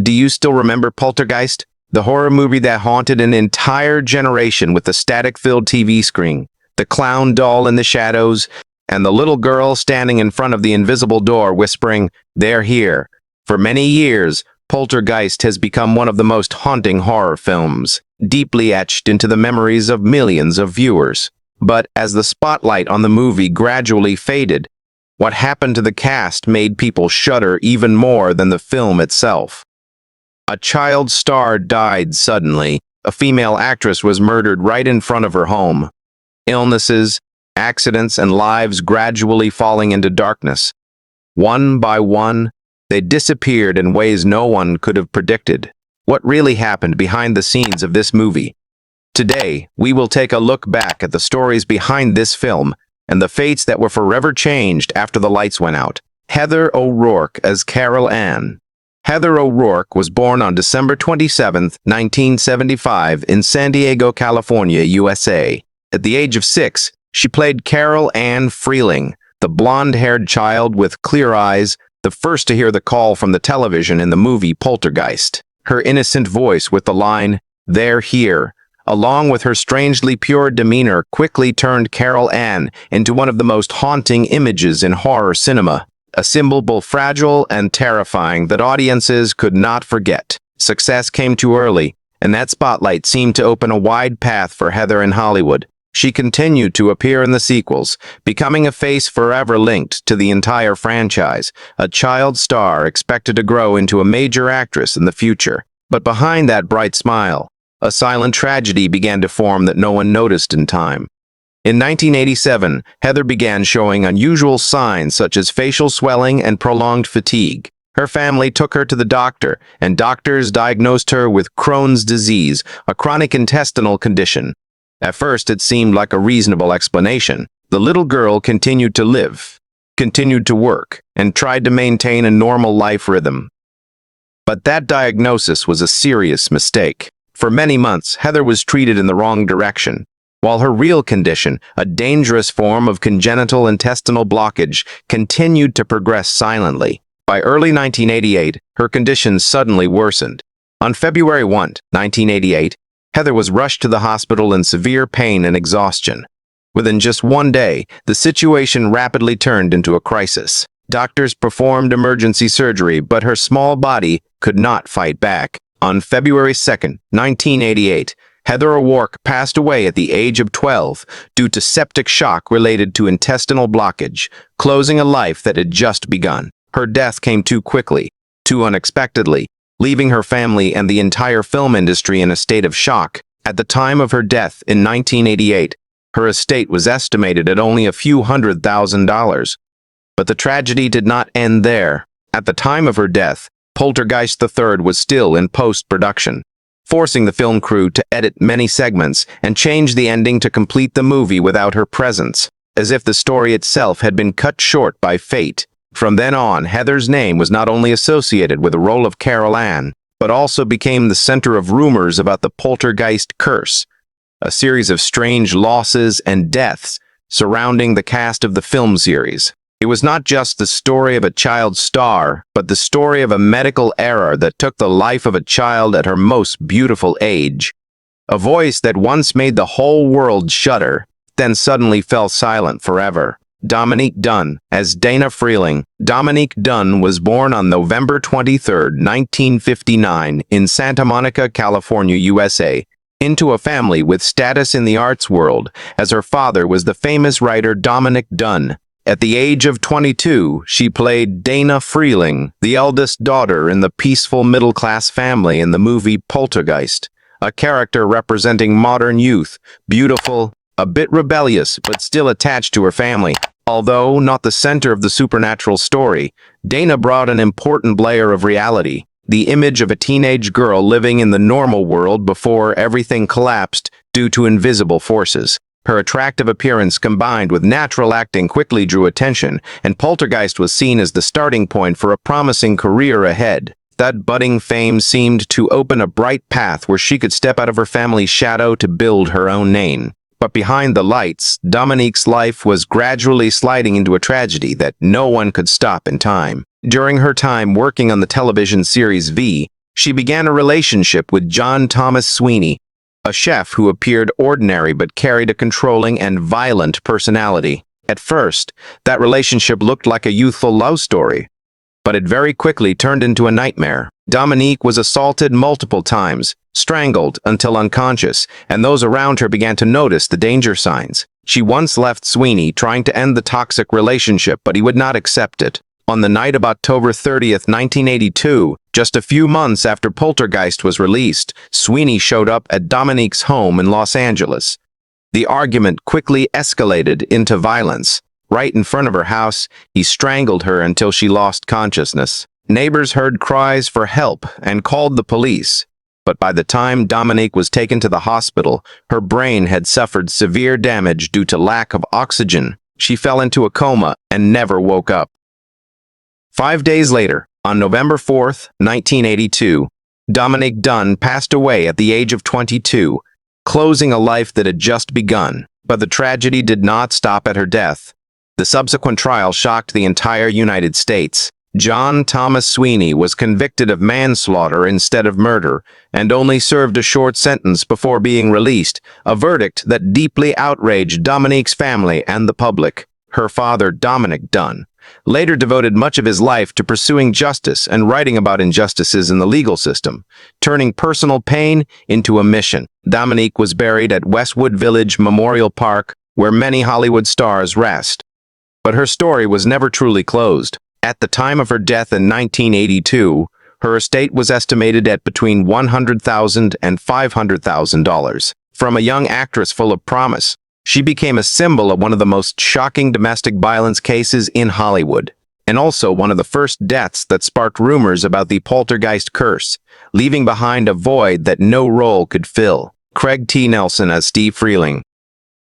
Do you still remember Poltergeist? The horror movie that haunted an entire generation with the static-filled TV screen, the clown doll in the shadows, and the little girl standing in front of the invisible door whispering, "They're here." For many years, Poltergeist has become one of the most haunting horror films, deeply etched into the memories of millions of viewers. But as the spotlight on the movie gradually faded, what happened to the cast made people shudder even more than the film itself. A child star died suddenly. A female actress was murdered right in front of her home. Illnesses, accidents, and lives gradually falling into darkness. One by one, they disappeared in ways no one could have predicted. What really happened behind the scenes of this movie? Today, we will take a look back at the stories behind this film and the fates that were forever changed after the lights went out. Heather O'Rourke as Carol Ann. Heather O'Rourke was born on December 27, 1975 in San Diego, California, USA. At the age of 6, she played Carol Ann Freeling, the blonde-haired child with clear eyes, the first to hear the call from the television in the movie Poltergeist. Her innocent voice with the line, "They're here," along with her strangely pure demeanor, quickly turned Carol Ann into one of the most haunting images in horror cinema. A symbol both fragile and terrifying that audiences could not forget. Success came too early, and that spotlight seemed to open a wide path for Heather in Hollywood. She continued to appear in the sequels, becoming a face forever linked to the entire franchise, a child star expected to grow into a major actress in the future. But behind that bright smile, a silent tragedy began to form that no one noticed in time. In 1987, Heather began showing unusual signs such as facial swelling and prolonged fatigue. Her family took her to the doctor, and doctors diagnosed her with Crohn's disease, a chronic intestinal condition. At first, it seemed like a reasonable explanation. The little girl continued to live, continued to work, and tried to maintain a normal life rhythm. But that diagnosis was a serious mistake. For many months, Heather was treated in the wrong direction, while her real condition, a dangerous form of congenital intestinal blockage, continued to progress silently. By early 1988, her condition suddenly worsened. On February 1, 1988, Heather was rushed to the hospital in severe pain and exhaustion. Within just one day, the situation rapidly turned into a crisis. Doctors performed emergency surgery, but her small body could not fight back. On February 2, 1988, Heather O'Rourke passed away at the age of 12 due to septic shock related to intestinal blockage, closing a life that had just begun. Her death came too quickly, too unexpectedly, leaving her family and the entire film industry in a state of shock. At the time of her death in 1988, her estate was estimated at only a few $100,000. But the tragedy did not end there. At the time of her death, Poltergeist III was still in post-production, forcing the film crew to edit many segments and change the ending to complete the movie without her presence, as if the story itself had been cut short by fate. From then on, Heather's name was not only associated with the role of Carol Ann, but also became the center of rumors about the Poltergeist curse, a series of strange losses and deaths surrounding the cast of the film series. It was not just the story of a child star, but the story of a medical error that took the life of a child at her most beautiful age. A voice that once made the whole world shudder, then suddenly fell silent forever. Dominique Dunne as Dana Freeling. Dominique Dunne was born on November 23, 1959 in Santa Monica, California, USA, into a family with status in the arts world, as her father was the famous writer Dominique Dunne. At the age of 22, she played Dana Freeling, the eldest daughter in the peaceful middle-class family in the movie Poltergeist, a character representing modern youth, beautiful, a bit rebellious, but still attached to her family. Although not the center of the supernatural story, Dana brought an important layer of reality, the image of a teenage girl living in the normal world before everything collapsed due to invisible forces. Her attractive appearance combined with natural acting quickly drew attention, and Poltergeist was seen as the starting point for a promising career ahead. That budding fame seemed to open a bright path where she could step out of her family's shadow to build her own name. But behind the lights, Dominique's life was gradually sliding into a tragedy that no one could stop in time. During her time working on the television series V, She began a relationship with John Thomas Sweeney, a chef who appeared ordinary but carried a controlling and violent personality. At first, that relationship looked like a youthful love story, but it very quickly turned into a nightmare. Dominique was assaulted multiple times, strangled until unconscious, and those around her began to notice the danger signs. She once left Sweeney trying to end the toxic relationship, but he would not accept it. On the night of October 30th, 1982, just a few months after Poltergeist was released, Sweeney showed up at Dominique's home in Los Angeles. The argument quickly escalated into violence. Right in front of her house, he strangled her until she lost consciousness. Neighbors heard cries for help and called the police. But by the time Dominique was taken to the hospital, her brain had suffered severe damage due to lack of oxygen. She fell into a coma and never woke up. 5 days later, on November 4th, 1982, Dominique Dunn passed away at the age of 22, closing a life that had just begun. But the tragedy did not stop at her death. The subsequent trial shocked the entire United States. John Thomas Sweeney was convicted of manslaughter instead of murder, and only served a short sentence before being released, a verdict that deeply outraged Dominique's family and the public. Her father, Dominic Dunn, later devoted much of his life to pursuing justice and writing about injustices in the legal system, turning personal pain into a mission. Dominique was buried at Westwood Village Memorial Park, where many Hollywood stars rest. But her story was never truly closed. At the time of her death in 1982, her estate was estimated at between $100,000 and $500,000. From a young actress full of promise, she became a symbol of one of the most shocking domestic violence cases in Hollywood, and also one of the first deaths that sparked rumors about the Poltergeist curse, leaving behind a void that no role could fill. Craig T. Nelson as Steve Freeling.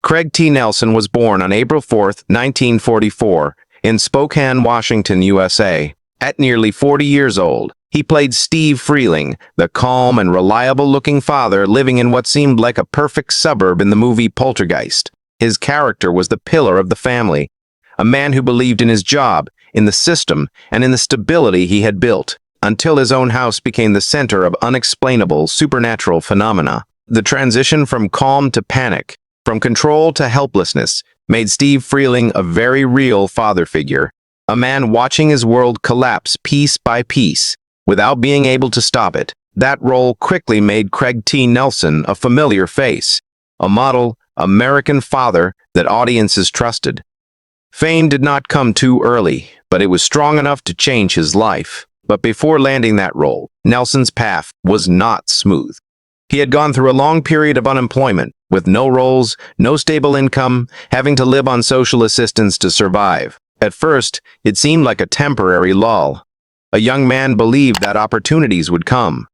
Craig T. Nelson was born on April 4, 1944, in Spokane, Washington, USA. At nearly 40 years old, he played Steve Freeling, the calm and reliable-looking father living in what seemed like a perfect suburb in the movie Poltergeist. His character was the pillar of the family, a man who believed in his job, in the system, and in the stability he had built, until his own house became the center of unexplainable supernatural phenomena. The transition from calm to panic, from control to helplessness, made Steve Freeling a very real father figure, a man watching his world collapse piece by piece, without being able to stop it. That role quickly made Craig T. Nelson a familiar face, a model American father that audiences trusted. Fame did not come too early, but it was strong enough to change his life. But before landing that role, Nelson's path was not smooth. He had gone through a long period of unemployment, with no roles, no stable income, having to live on social assistance to survive. At first, it seemed like a temporary lull. A young man believed that opportunities would come.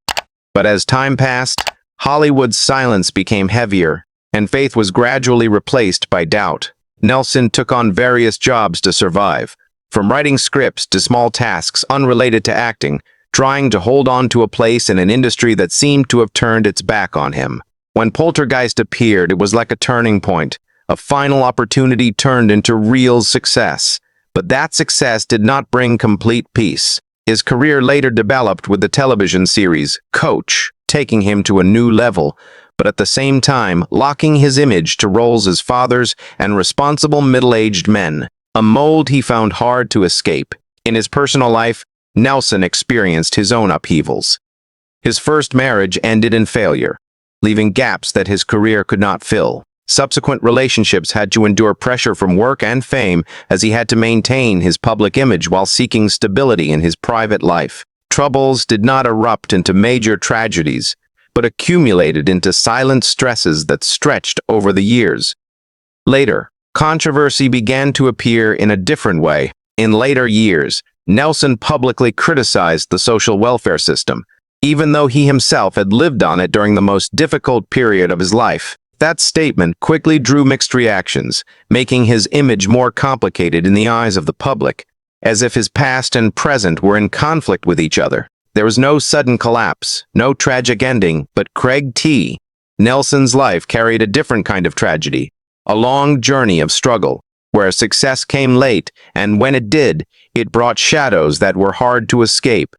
But as time passed, Hollywood's silence became heavier, and faith was gradually replaced by doubt. Nelson took on various jobs to survive, from writing scripts to small tasks unrelated to acting, trying to hold on to a place in an industry that seemed to have turned its back on him. When Poltergeist appeared, it was like a turning point. A final opportunity turned into real success. But that success did not bring complete peace. His career later developed with the television series Coach, taking him to a new level, but at the same time locking his image to roles as fathers and responsible middle-aged men, a mold he found hard to escape. In his personal life, Nelson experienced his own upheavals. His first marriage ended in failure, leaving gaps that his career could not fill. Subsequent relationships had to endure pressure from work and fame as he had to maintain his public image while seeking stability in his private life. Troubles did not erupt into major tragedies, but accumulated into silent stresses that stretched over the years. Later, controversy began to appear in a different way. In later years, Nelson publicly criticized the social welfare system, even though he himself had lived on it during the most difficult period of his life. That statement quickly drew mixed reactions, making his image more complicated in the eyes of the public, as if his past and present were in conflict with each other. There was no sudden collapse, no tragic ending, but Craig T. Nelson's life carried a different kind of tragedy, a long journey of struggle, where success came late, and when it did, it brought shadows that were hard to escape.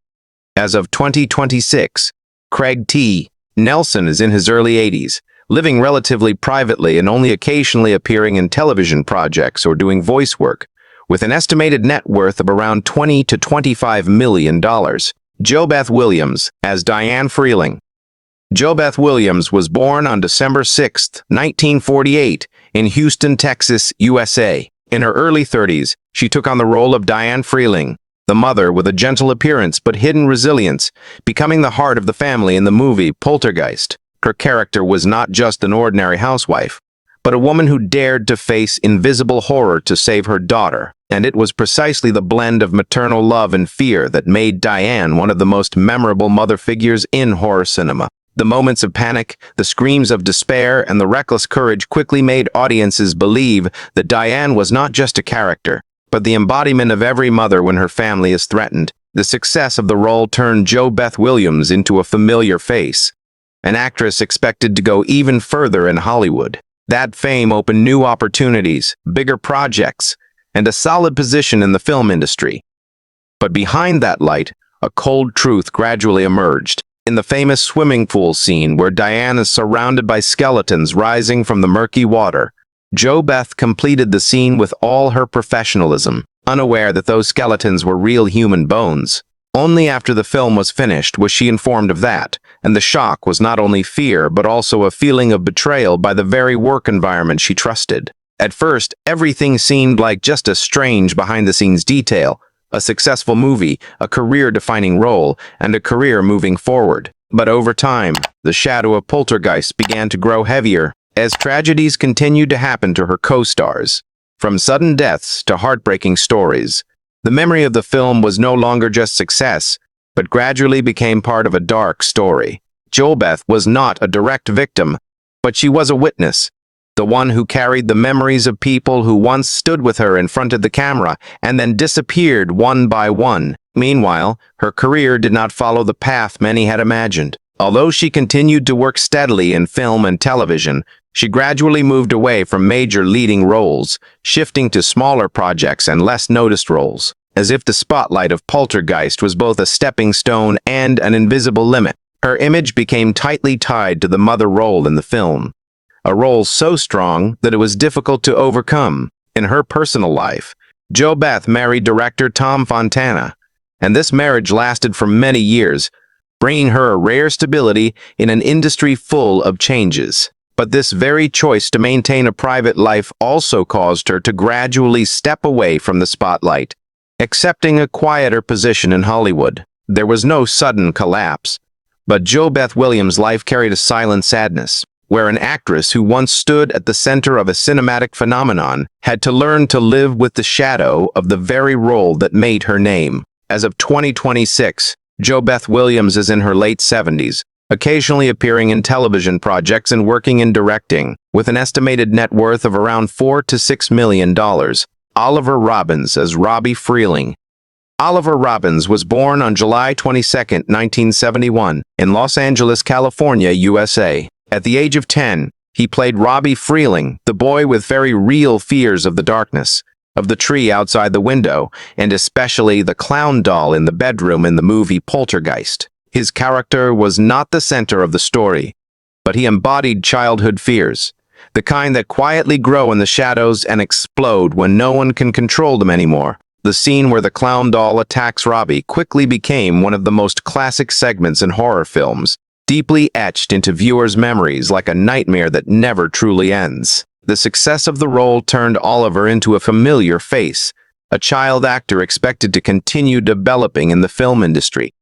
As of 2026, Craig T. Nelson is in his early 80s, living relatively privately and only occasionally appearing in television projects or doing voice work, with an estimated net worth of around $20 to $25 million. JoBeth Williams as Diane Freeling. JoBeth Williams was born on December 6, 1948, in Houston, Texas, USA. In her early 30s, she took on the role of Diane Freeling, the mother with a gentle appearance but hidden resilience, becoming the heart of the family in the movie Poltergeist. Her character was not just an ordinary housewife, but a woman who dared to face invisible horror to save her daughter. And it was precisely the blend of maternal love and fear that made Diane one of the most memorable mother figures in horror cinema. The moments of panic, the screams of despair, and the reckless courage quickly made audiences believe that Diane was not just a character, but the embodiment of every mother when her family is threatened. The success of the role turned JoBeth Williams into a familiar face, an actress expected to go even further in Hollywood. That fame opened new opportunities, bigger projects, and a solid position in the film industry. But behind that light, a cold truth gradually emerged. In the famous swimming pool scene where Diane is surrounded by skeletons rising from the murky water, JoBeth completed the scene with all her professionalism, unaware that those skeletons were real human bones. Only after the film was finished was she informed of that, and the shock was not only fear but also a feeling of betrayal by the very work environment she trusted. At first, everything seemed like just a strange behind-the-scenes detail, a successful movie, a career-defining role, and a career moving forward. But over time, the shadow of Poltergeist began to grow heavier as tragedies continued to happen to her co-stars. From sudden deaths to heartbreaking stories, the memory of the film was no longer just success, but gradually became part of a dark story. JoBeth was not a direct victim, but she was a witness, the one who carried the memories of people who once stood with her in front of the camera and then disappeared one by one. Meanwhile, her career did not follow the path many had imagined. Although she continued to work steadily in film and television, she gradually moved away from major leading roles, shifting to smaller projects and less noticed roles, as if the spotlight of Poltergeist was both a stepping stone and an invisible limit. Her image became tightly tied to the mother role in the film, a role so strong that it was difficult to overcome. In her personal life, JoBeth married director Tom Fontana, and this marriage lasted for many years, bringing her a rare stability in an industry full of changes. But this very choice to maintain a private life also caused her to gradually step away from the spotlight, accepting a quieter position in Hollywood. There was no sudden collapse, but JoBeth Williams' life carried a silent sadness, where an actress who once stood at the center of a cinematic phenomenon had to learn to live with the shadow of the very role that made her name. As of 2026, JoBeth Williams is in her late 70s, occasionally appearing in television projects and working in directing, with an estimated net worth of around $4 to $6 million. Oliver Robbins as Robbie Freeling. Oliver Robbins was born on July 22, 1971, in Los Angeles, California, USA. At the age of 10, he played Robbie Freeling, the boy with very real fears of the darkness, of the tree outside the window, and especially the clown doll in the bedroom in the movie Poltergeist. His character was not the center of the story, but he embodied childhood fears, the kind that quietly grow in the shadows and explode when no one can control them anymore. The scene where the clown doll attacks Robbie quickly became one of the most classic segments in horror films, deeply etched into viewers' memories like a nightmare that never truly ends. The success of the role turned Oliver into a familiar face, a child actor expected to continue developing in the film industry.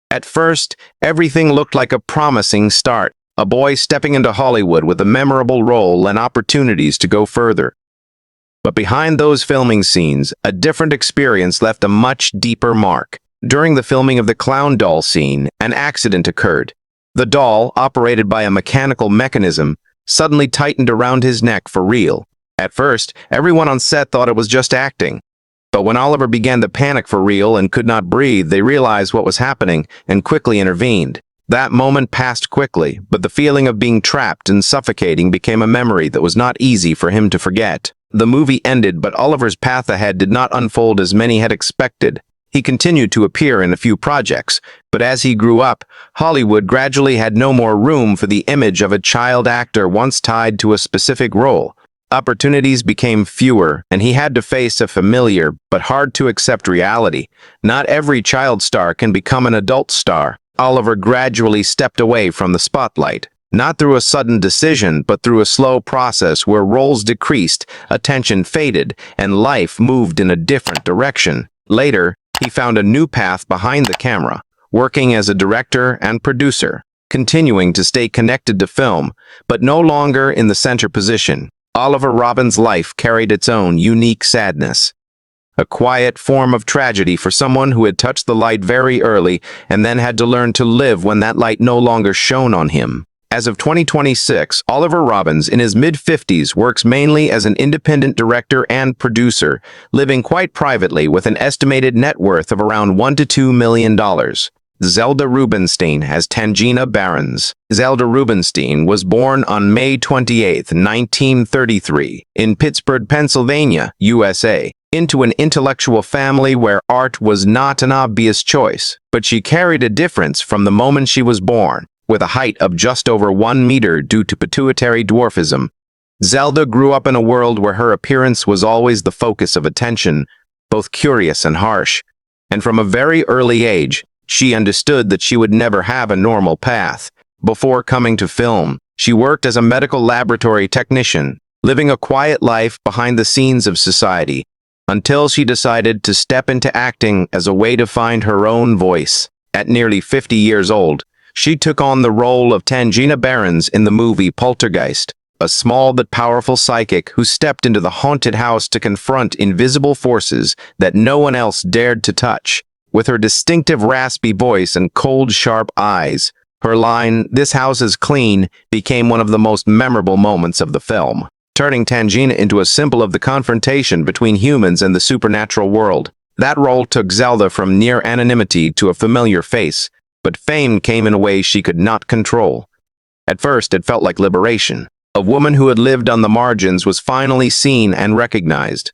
At first, everything looked like a promising start, a boy stepping into Hollywood with a memorable role and opportunities to go further. But behind those filming scenes, a different experience left a much deeper mark. During the filming of the clown doll scene, an accident occurred. The doll, operated by a mechanical mechanism, suddenly tightened around his neck for real. At first, everyone on set thought it was just acting. But when Oliver began to panic for real and could not breathe, they realized what was happening and quickly intervened. That moment passed quickly, but the feeling of being trapped and suffocating became a memory that was not easy for him to forget. The movie ended, but Oliver's path ahead did not unfold as many had expected. He continued to appear in a few projects, but as he grew up, Hollywood gradually had no more room for the image of a child actor once tied to a specific role. Opportunities became fewer, and he had to face a familiar but hard-to-accept reality. Not every child star can become an adult star. Oliver gradually stepped away from the spotlight, not through a sudden decision, but through a slow process where roles decreased, attention faded, and life moved in a different direction. Later, he found a new path behind the camera, working as a director and producer, continuing to stay connected to film, but no longer in the center position. Oliver Robin's life carried its own unique sadness. A quiet form of tragedy for someone who had touched the light very early and then had to learn to live when that light no longer shone on him. As of 2026, Oliver Robins, in his mid-50s, works mainly as an independent director and producer, living quite privately with an estimated net worth of around $1 to $2 million. Zelda Rubinstein as Tangina Barons. Zelda Rubinstein was born on May 28, 1933, in Pittsburgh, Pennsylvania, USA, into an intellectual family where art was not an obvious choice, but she carried a difference from the moment she was born. With a height of just over 1 meter due to pituitary dwarfism, Zelda grew up in a world where her appearance was always the focus of attention, both curious and harsh. And from a very early age, she understood that she would never have a normal path. Before coming to film, she worked as a medical laboratory technician, living a quiet life behind the scenes of society, until she decided to step into acting as a way to find her own voice. At nearly 50 years old, she took on the role of Tangina Barons in the movie Poltergeist, a small but powerful psychic who stepped into the haunted house to confront invisible forces that no one else dared to touch. With her distinctive raspy voice and cold, sharp eyes, her line, "This house is clean," became one of the most memorable moments of the film, turning Tangina into a symbol of the confrontation between humans and the supernatural world. That role took Zelda from near anonymity to a familiar face, but fame came in a way she could not control. At first, it felt like liberation. A woman who had lived on the margins was finally seen and recognized.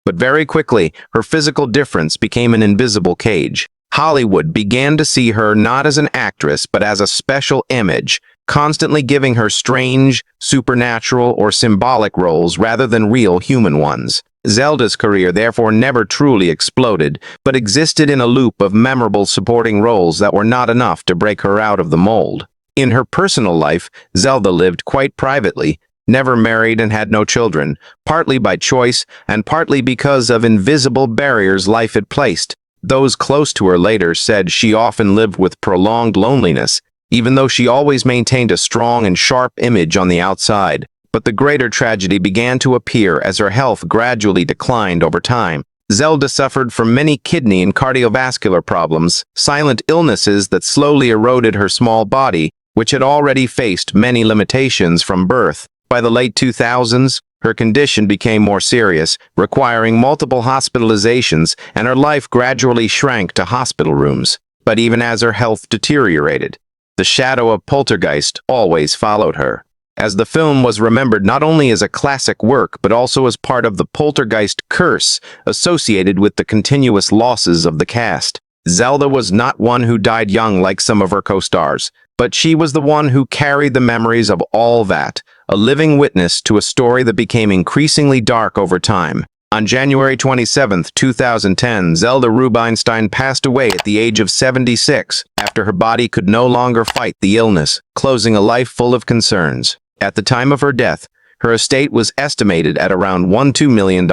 But very quickly, her physical difference became an invisible cage. Hollywood began to see her not as an actress, but as a special image, constantly giving her strange, supernatural, or symbolic roles rather than real human ones. Zelda's career therefore never truly exploded, but existed in a loop of memorable supporting roles that were not enough to break her out of the mold. In her personal life, Zelda lived quite privately, never married and had no children, partly by choice and partly because of invisible barriers life had placed. Those close to her later said she often lived with prolonged loneliness, even though she always maintained a strong and sharp image on the outside. But the greater tragedy began to appear as her health gradually declined over time. Zelda suffered from many kidney and cardiovascular problems, silent illnesses that slowly eroded her small body, which had already faced many limitations from birth. By the late 2000s, her condition became more serious, requiring multiple hospitalizations, and her life gradually shrank to hospital rooms. But even as her health deteriorated, the shadow of Poltergeist always followed her, as the film was remembered not only as a classic work but also as part of the Poltergeist curse associated with the continuous losses of the cast. Zelda was not one who died young like some of her co-stars, but she was the one who carried the memories of all that, a living witness to a story that became increasingly dark over time. On January 27, 2010, Zelda Rubinstein passed away at the age of 76 after her body could no longer fight the illness, closing a life full of concerns. At the time of her death, her estate was estimated at around $1–2 million.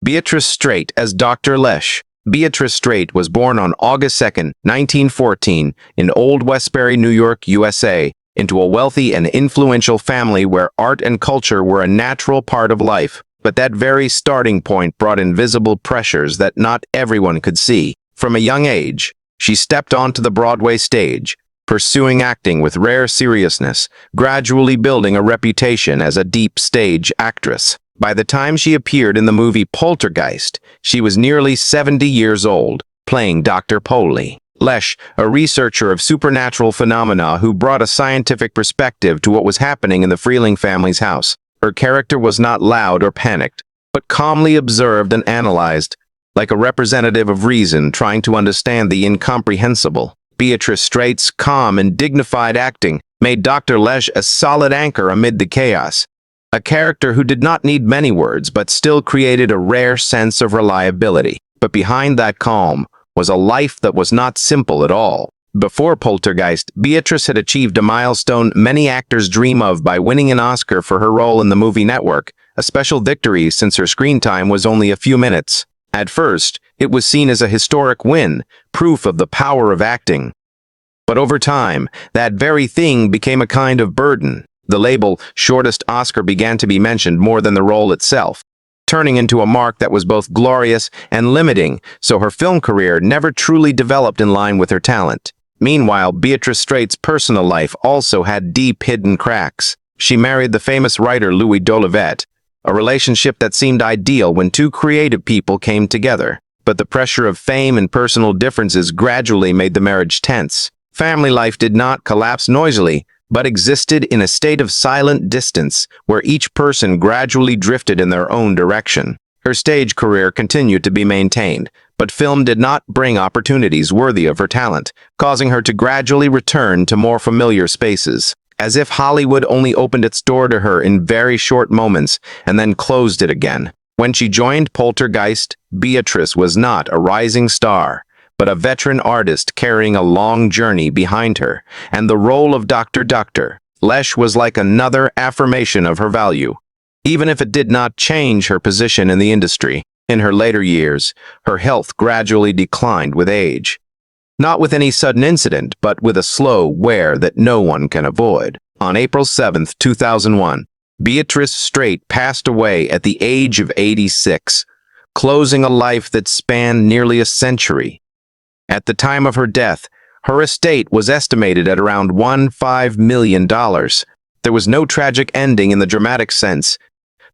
Beatrice Straight as Dr. Lesh. Beatrice Straight was born on August 2, 1914, in Old Westbury, New York, USA, into a wealthy and influential family where art and culture were a natural part of life. But that very starting point brought invisible pressures that not everyone could see. From a young age, she stepped onto the Broadway stage, pursuing acting with rare seriousness, gradually building a reputation as a deep stage actress. By the time she appeared in the movie Poltergeist, she was nearly 70 years old, playing Dr. Polly. Lesh, a researcher of supernatural phenomena who brought a scientific perspective to what was happening in the Freeling family's house. Her character was not loud or panicked, but calmly observed and analyzed, like a representative of reason trying to understand the incomprehensible. Beatrice Straight's calm and dignified acting made Dr. Lesh a solid anchor amid the chaos, a character who did not need many words but still created a rare sense of reliability. But behind that calm was a life that was not simple at all. Before Poltergeist, Beatrice had achieved a milestone many actors dream of by winning an Oscar for her role in the movie Network, a special victory since her screen time was only a few minutes. At first, it was seen as a historic win, proof of the power of acting. But over time, that very thing became a kind of burden. The label shortest Oscar began to be mentioned more than the role itself, turning into a mark that was both glorious and limiting, so her film career never truly developed in line with her talent. Meanwhile, Beatrice Straight's personal life also had deep hidden cracks. She married the famous writer Louis Jolivet, a relationship that seemed ideal when two creative people came together. But the pressure of fame and personal differences gradually made the marriage tense. Family life did not collapse noisily, but existed in a state of silent distance where each person gradually drifted in their own direction. Her stage career continued to be maintained, but film did not bring opportunities worthy of her talent, causing her to gradually return to more familiar spaces. As if Hollywood only opened its door to her in very short moments and then closed it again. When she joined Poltergeist, Beatrice was not a rising star, but a veteran artist carrying a long journey behind her, and the role of Dr. Lesh was like another affirmation of her value. Even if it did not change her position in the industry, in her later years, her health gradually declined with age. Not with any sudden incident, but with a slow wear that no one can avoid. On April 7, 2001, Beatrice Straight passed away at the age of 86, closing a life that spanned nearly a century. At the time of her death, her estate was estimated at around $15 million. There was no tragic ending in the dramatic sense,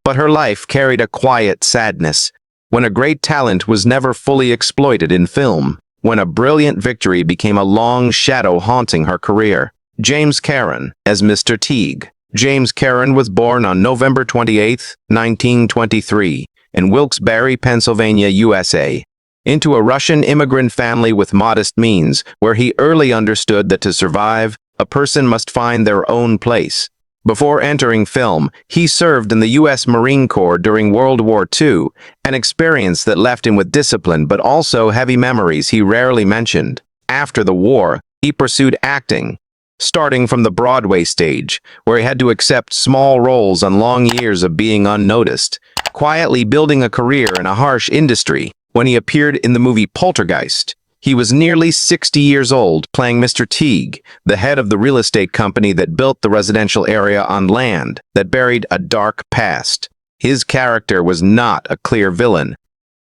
but her life carried a quiet sadness, when a great talent was never fully exploited in film. When a brilliant victory became a long shadow haunting her career. James Karen as Mr. Teague. James Karen was born on November 28, 1923, in Wilkes-Barre, Pennsylvania, USA, into a Russian immigrant family with modest means, where he early understood that to survive, a person must find their own place. Before entering film, he served in the U.S. Marine Corps during World War II, an experience that left him with discipline but also heavy memories he rarely mentioned. After the war, he pursued acting, starting from the Broadway stage, where he had to accept small roles on long years of being unnoticed, quietly building a career in a harsh industry. When he appeared in the movie Poltergeist, he was nearly 60 years old, playing Mr. Teague, the head of the real estate company that built the residential area on land that buried a dark past. His character was not a clear villain,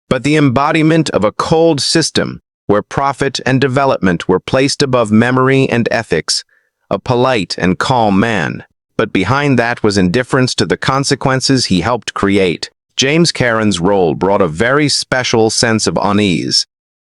but the embodiment of a cold system where profit and development were placed above memory and ethics, a polite and calm man. But behind that was indifference to the consequences he helped create. James Karen's role brought a very special sense of unease,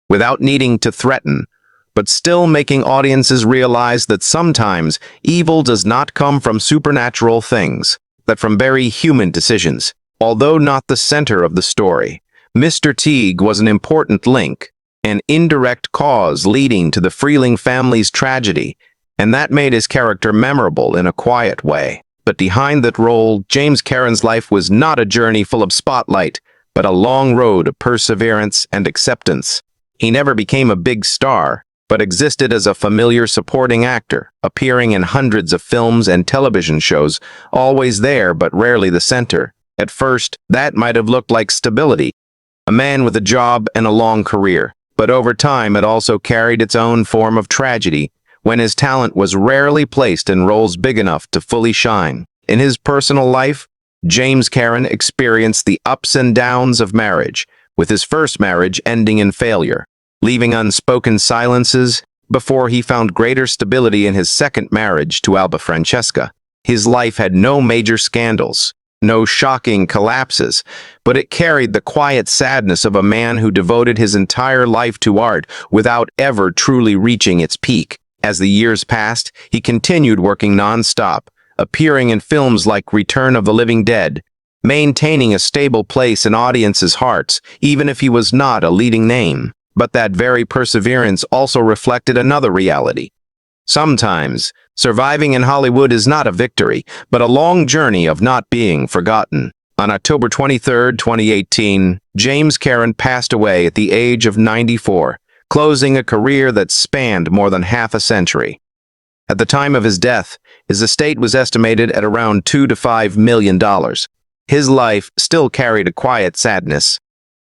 without needing to threaten, but still making audiences realize that sometimes evil does not come from supernatural things, but from very human decisions. Although not the center of the story, Mr. Teague was an important link, an indirect cause leading to the Freeling family's tragedy, and that made his character memorable in a quiet way. But behind that role, James Karen's life was not a journey full of spotlight, but a long road of perseverance and acceptance. He never became a big star, but existed as a familiar supporting actor, appearing in hundreds of films and television shows, always there but rarely the center. At first, that might have looked like stability, a man with a job and a long career. But over time, it also carried its own form of tragedy, when his talent was rarely placed in roles big enough to fully shine. In his personal life, James Karen experienced the ups and downs of marriage, with his first marriage ending in failure, leaving unspoken silences before he found greater stability in his second marriage to Alba Francesca. His life had no major scandals, no shocking collapses, but it carried the quiet sadness of a man who devoted his entire life to art without ever truly reaching its peak. As the years passed, he continued working non-stop, appearing in films like Return of the Living Dead, maintaining a stable place in audiences' hearts, even if he was not a leading name. But that very perseverance also reflected another reality. Sometimes, surviving in Hollywood is not a victory, but a long journey of not being forgotten. On October 23, 2018, James Karen passed away at the age of 94, closing a career that spanned more than half a century. At the time of his death, his estate was estimated at around $2 to $5 million. His life still carried a quiet sadness,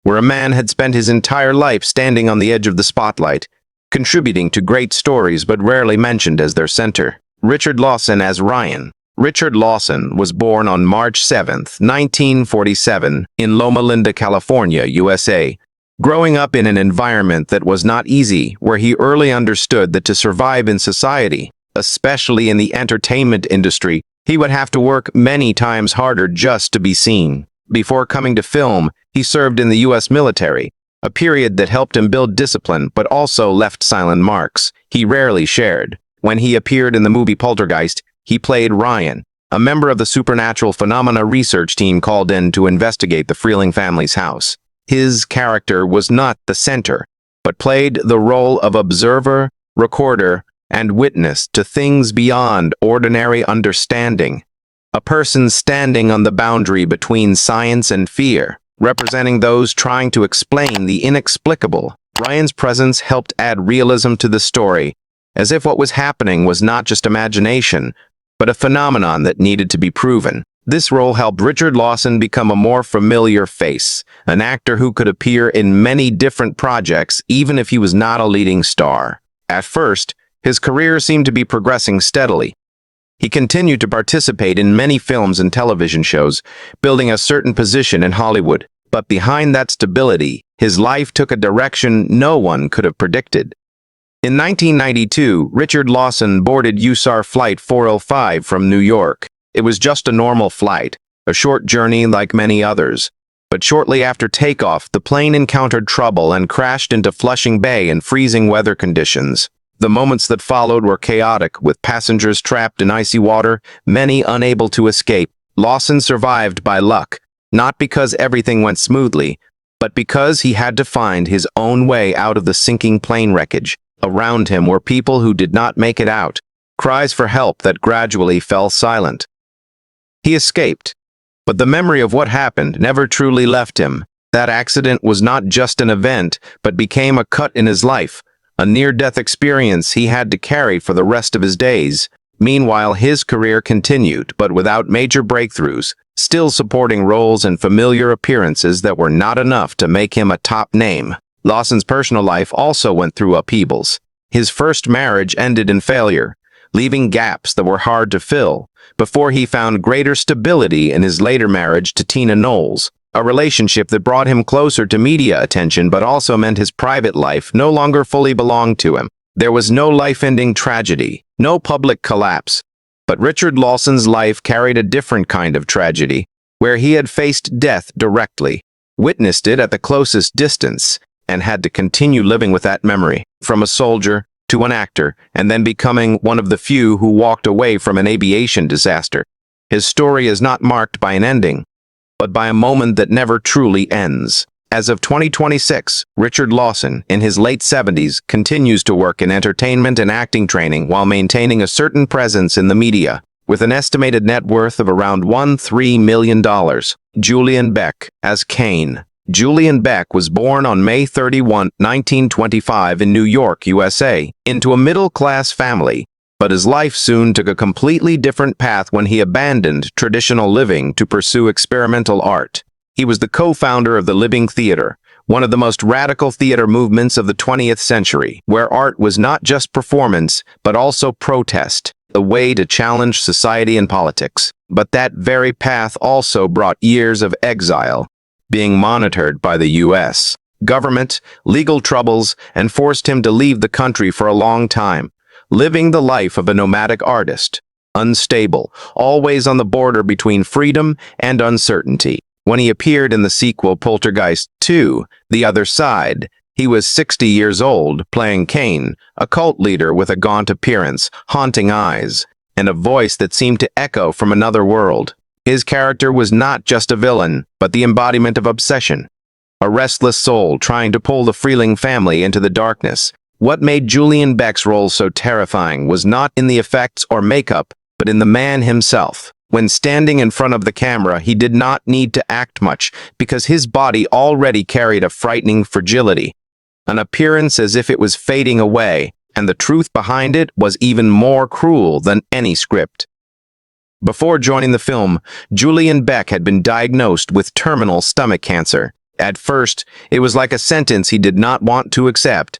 where a man had spent his entire life standing on the edge of the spotlight, contributing to great stories but rarely mentioned as their center. Richard Lawson as Ryan. Richard Lawson was born on March 7, 1947, in Loma Linda, California, USA. Growing up in an environment that was not easy, where he early understood that to survive in society, especially in the entertainment industry, he would have to work many times harder just to be seen. Before coming to film, he served in the U.S. military, a period that helped him build discipline but also left silent marks he rarely shared. When he appeared in the movie Poltergeist, he played Ryan, a member of the supernatural phenomena research team called in to investigate the Freeling family's house. His character was not the center, but played the role of observer, recorder, and witness to things beyond ordinary understanding. A person standing on the boundary between science and fear, representing those trying to explain the inexplicable. Ryan's presence helped add realism to the story, as if what was happening was not just imagination, but a phenomenon that needed to be proven. This role helped Richard Lawson become a more familiar face, an actor who could appear in many different projects even if he was not a leading star. At first, his career seemed to be progressing steadily. He continued to participate in many films and television shows, building a certain position in Hollywood. But behind that stability, his life took a direction no one could have predicted. In 1992, Richard Lawson boarded USAR Flight 405 from New York. It was just a normal flight, a short journey like many others. But shortly after takeoff, the plane encountered trouble and crashed into Flushing Bay in freezing weather conditions. The moments that followed were chaotic, with passengers trapped in icy water, many unable to escape. Lawson survived by luck, not because everything went smoothly, but because he had to find his own way out of the sinking plane wreckage. Around him were people who did not make it out, cries for help that gradually fell silent. He escaped, but the memory of what happened never truly left him. That accident was not just an event, but became a cut in his life, a near-death experience he had to carry for the rest of his days. Meanwhile, his career continued, but without major breakthroughs, still supporting roles and familiar appearances that were not enough to make him a top name. Lawson's personal life also went through upheavals. His first marriage ended in failure, leaving gaps that were hard to fill, before he found greater stability in his later marriage to Tina Knowles, a relationship that brought him closer to media attention but also meant his private life no longer fully belonged to him. There was no life-ending tragedy, no public collapse, but Richard Lawson's life carried a different kind of tragedy, where he had faced death directly, witnessed it at the closest distance, and had to continue living with that memory. From a soldier to an actor, and then becoming one of the few who walked away from an aviation disaster. His story is not marked by an ending, but by a moment that never truly ends. As of 2026, Richard Lawson, in his late 70s, continues to work in entertainment and acting training while maintaining a certain presence in the media, with an estimated net worth of around $13 million. Julian Beck as Kane. Julian Beck was born on May 31, 1925 in New York, USA, into a middle-class family, but his life soon took a completely different path when he abandoned traditional living to pursue experimental art. He was the co-founder of the Living Theater, one of the most radical theater movements of the 20th century, where art was not just performance, but also protest, a way to challenge society and politics. But that very path also brought years of exile, being monitored by the U.S. government, legal troubles, and forced him to leave the country for a long time, living the life of a nomadic artist, unstable, always on the border between freedom and uncertainty. When he appeared in the sequel Poltergeist 2, The Other Side, he was 60 years old, playing Kane, a cult leader with a gaunt appearance, haunting eyes, and a voice that seemed to echo from another world. His character was not just a villain, but the embodiment of obsession. A restless soul trying to pull the Freeling family into the darkness. What made Julian Beck's role so terrifying was not in the effects or makeup, but in the man himself. When standing in front of the camera, he did not need to act much, because his body already carried a frightening fragility, an appearance as if it was fading away, and the truth behind it was even more cruel than any script. Before joining the film, Julian Beck had been diagnosed with terminal stomach cancer. At first, it was like a sentence he did not want to accept.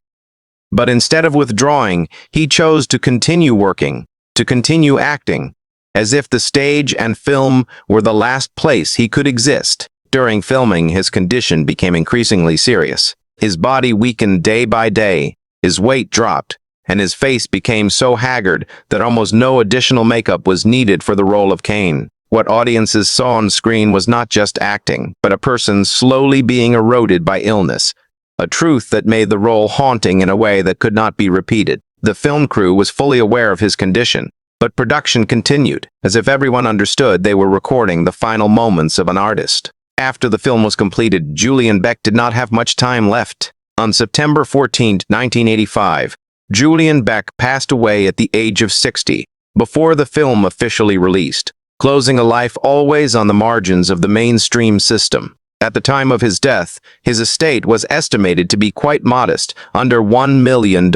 But instead of withdrawing, he chose to continue working, to continue acting, as if the stage and film were the last place he could exist. During filming, his condition became increasingly serious. His body weakened day by day, his weight dropped, and his face became so haggard that almost no additional makeup was needed for the role of Kane. What audiences saw on screen was not just acting, but a person slowly being eroded by illness, a truth that made the role haunting in a way that could not be repeated. The film crew was fully aware of his condition, but production continued, as if everyone understood they were recording the final moments of an artist. After the film was completed, Julian Beck did not have much time left. On September 14, 1985, Julian Beck passed away at the age of 60, before the film officially released, closing a life always on the margins of the mainstream system. At the time of his death, his estate was estimated to be quite modest, under $1 million.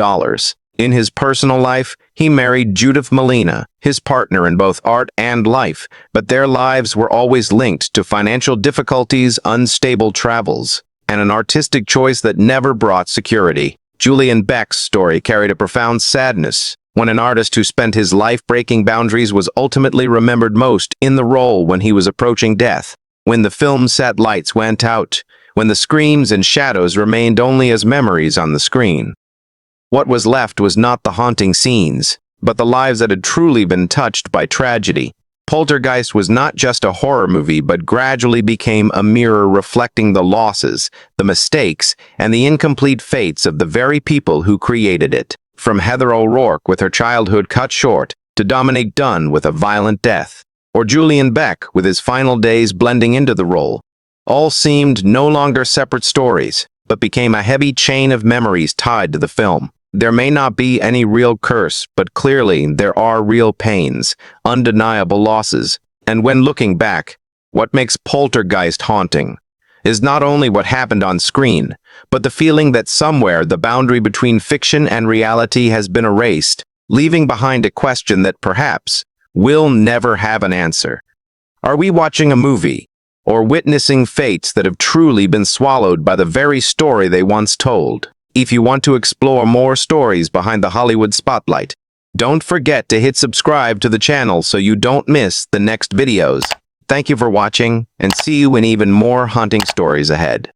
In his personal life, he married Judith Molina, his partner in both art and life, but their lives were always linked to financial difficulties, unstable travels, and an artistic choice that never brought security. Julian Beck's story carried a profound sadness, when an artist who spent his life breaking boundaries was ultimately remembered most in the role when he was approaching death. When the film set lights went out, when the screams and shadows remained only as memories on the screen. What was left was not the haunting scenes, but the lives that had truly been touched by tragedy. Poltergeist was not just a horror movie, but gradually became a mirror reflecting the losses, the mistakes, and the incomplete fates of the very people who created it. From Heather O'Rourke with her childhood cut short, to Dominique Dunne with a violent death, or Julian Beck with his final days blending into the role, all seemed no longer separate stories, but became a heavy chain of memories tied to the film. There may not be any real curse, but clearly there are real pains, undeniable losses. And when looking back, what makes Poltergeist haunting is not only what happened on screen, but the feeling that somewhere the boundary between fiction and reality has been erased, leaving behind a question that perhaps will never have an answer. Are we watching a movie, or witnessing fates that have truly been swallowed by the very story they once told? If you want to explore more stories behind the Hollywood spotlight, don't forget to hit subscribe to the channel so you don't miss the next videos. Thank you for watching, and see you in even more haunting stories ahead.